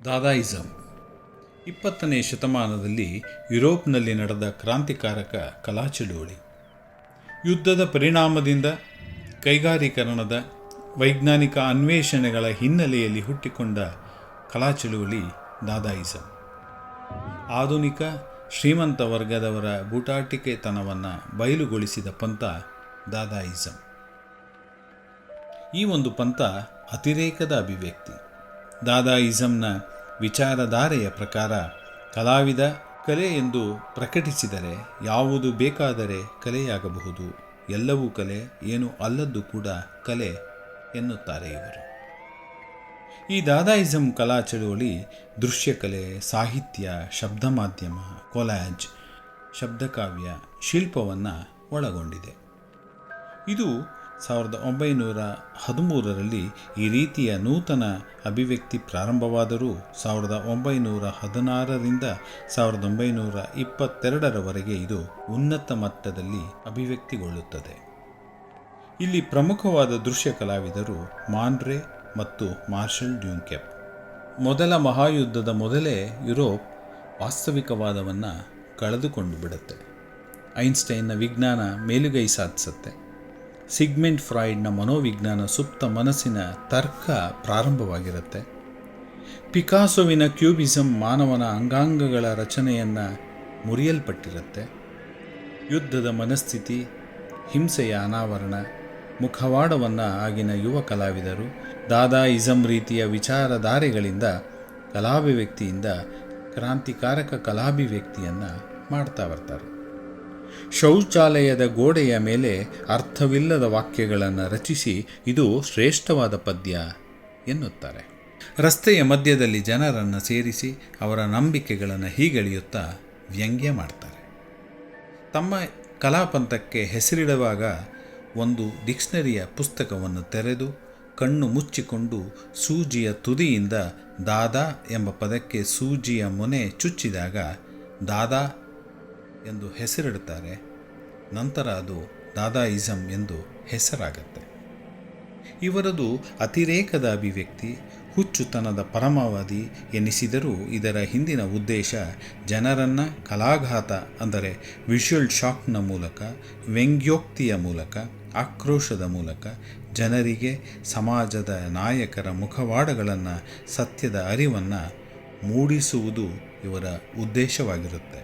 ದಾದಾಯಿಸಂ 20ನೇ ಶತಮಾನದಲ್ಲಿ ಯುರೋಪ್ನಲ್ಲಿ ನಡೆದ ಕ್ರಾಂತಿಕಾರಕ ಕಲಾ ಚಳುವಳಿ. ಯುದ್ಧದ ಪರಿಣಾಮದಿಂದ ಕೈಗಾರೀಕರಣದ ವೈಜ್ಞಾನಿಕ ಅನ್ವೇಷಣೆಗಳ ಹಿನ್ನೆಲೆಯಲ್ಲಿ ಹುಟ್ಟಿಕೊಂಡ ಕಲಾ ಚಳುವಳಿ ದಾದಾಯಿಸಂ. ಆಧುನಿಕ ಶ್ರೀಮಂತ ವರ್ಗದವರ ಬೂಟಾಟಿಕೆತನವನ್ನು ಬಯಲುಗೊಳಿಸಿದ ಪಂಥ ದಾದಾಯಿಸಂ. ಈ ಒಂದು ಪಂಥ ಅತಿರೇಕದ ಅಭಿವ್ಯಕ್ತಿ. ದಾದಾಯಿಸಂನ ವಿಚಾರಧಾರೆಯ ಪ್ರಕಾರ ಕಲಾವಿದ ಕಲೆ ಎಂದು ಪ್ರಕಟಿಸಿದರೆ ಯಾವುದು ಬೇಕಾದರೆ ಕಲೆಯಾಗಬಹುದು, ಎಲ್ಲವೂ ಕಲೆ, ಏನು ಅಲ್ಲದ್ದು ಕೂಡ ಕಲೆ ಎನ್ನುತ್ತಾರೆ ಇವರು. ಈ ದಾದಾಯಿಸಂ ಕಲಾ ಚಳುವಳಿ ದೃಶ್ಯಕಲೆ, ಸಾಹಿತ್ಯ, ಶಬ್ದ ಮಾಧ್ಯಮ, ಕೊಲಾಜ್, ಶಬ್ದಕಾವ್ಯ, ಶಿಲ್ಪವನ್ನು ಒಳಗೊಂಡಿದೆ. ಇದು 1913ರಲ್ಲಿ ಈ ರೀತಿಯ ನೂತನ ಅಭಿವ್ಯಕ್ತಿ ಪ್ರಾರಂಭವಾದರೂ 1916ರಿಂದ 1922ರವರೆಗೆ ಇದು ಉನ್ನತ ಮಟ್ಟದಲ್ಲಿ ಅಭಿವ್ಯಕ್ತಿಗೊಳ್ಳುತ್ತದೆ. ಇಲ್ಲಿ ಪ್ರಮುಖವಾದ ದೃಶ್ಯ ಕಲಾವಿದರು ಮಾನ್ ರೇ ಮತ್ತು ಮಾರ್ಷಲ್ ಡ್ಯೂಕೆಪ್. ಮೊದಲ ಮಹಾಯುದ್ಧದ ಮೊದಲೇ ಯುರೋಪ್ ವಾಸ್ತವಿಕವಾದವನ್ನು ಕಳೆದುಕೊಂಡು ಬಿಡುತ್ತೆ. ಐನ್ಸ್ಟೈನ್ನ ವಿಜ್ಞಾನ ಮೇಲುಗೈ ಸಾಧಿಸುತ್ತೆ. ಸಿಗ್ಮಂಡ್ ಫ್ರಾಯ್ಡ್ನ ಮನೋವಿಜ್ಞಾನ, ಸುಪ್ತ ಮನಸ್ಸಿನ ತರ್ಕ ಪ್ರಾರಂಭವಾಗಿರುತ್ತೆ. ಪಿಕಾಸೋವಿನ ಕ್ಯೂಬಿಸಂ ಮಾನವನ ಅಂಗಾಂಗಗಳ ರಚನೆಯನ್ನು ಮುರಿಯಲ್ಪಟ್ಟಿರುತ್ತೆ. ಯುದ್ಧದ ಮನಸ್ಥಿತಿ, ಹಿಂಸೆಯ ಅನಾವರಣ, ಮುಖವಾಡವನ್ನು ಆಗಿನ ಯುವ ಕಲಾವಿದರು ದಾದಾಯಿಸಂ ರೀತಿಯ ವಿಚಾರಧಾರೆಗಳಿಂದ, ಕಲಾಭಿವ್ಯಕ್ತಿಯಿಂದ ಕ್ರಾಂತಿಕಾರಕ ಕಲಾಭಿವ್ಯಕ್ತಿಯನ್ನು ಮಾಡ್ತಾ ಬರ್ತಾರೆ. ಶೌಚಾಲಯದ ಗೋಡೆಯ ಮೇಲೆ ಅರ್ಥವಿಲ್ಲದ ವಾಕ್ಯಗಳನ್ನು ರಚಿಸಿ ಇದು ಶ್ರೇಷ್ಠವಾದ ಪದ್ಯ ಎನ್ನುತ್ತಾರೆ. ರಸ್ತೆಯ ಮಧ್ಯದಲ್ಲಿ ಜನರನ್ನು ಸೇರಿಸಿ ಅವರ ನಂಬಿಕೆಗಳನ್ನು ಹೀಗೆಳೆಯುತ್ತಾ ವ್ಯಂಗ್ಯ ಮಾಡ್ತಾರೆ. ತಮ್ಮ ಕಲಾಪಂಥಕ್ಕೆ ಹೆಸರಿಡುವಾಗ ಒಂದು ಡಿಕ್ಷನರಿಯ ಪುಸ್ತಕವನ್ನು ತೆರೆದು ಕಣ್ಣು ಮುಚ್ಚಿಕೊಂಡು ಸೂಜಿಯ ತುದಿಯಿಂದ ದಾದಾ ಎಂಬ ಪದಕ್ಕೆ ಸೂಜಿಯ ಮೊನೆ ಚುಚ್ಚಿದಾಗ ದಾದಾ ಎಂದು ಹೆಸರಿಡುತ್ತಾರೆ. ನಂತರ ಅದು ದಾದಾಯಿಸಂ ಎಂದು ಹೆಸರಾಗತ್ತೆ. ಇವರದು ಅತಿರೇಕದ ಅಭಿವ್ಯಕ್ತಿ, ಹುಚ್ಚುತನದ ಪರಮಾವಧಿ ಎನಿಸಿದರೂ ಇದರ ಹಿಂದಿನ ಉದ್ದೇಶ ಜನರನ್ನು ಕಲಾಘಾತ ಅಂದರೆ ವಿಷುವಲ್ ಶಾಕ್ನ ಮೂಲಕ, ವ್ಯಂಗ್ಯೋಕ್ತಿಯ ಮೂಲಕ, ಆಕ್ರೋಶದ ಮೂಲಕ ಜನರಿಗೆ ಸಮಾಜದ ನಾಯಕರ ಮುಖವಾಡಗಳನ್ನು, ಸತ್ಯದ ಅರಿವನ್ನು ಮೂಡಿಸುವುದು ಇವರ ಉದ್ದೇಶವಾಗಿರುತ್ತೆ.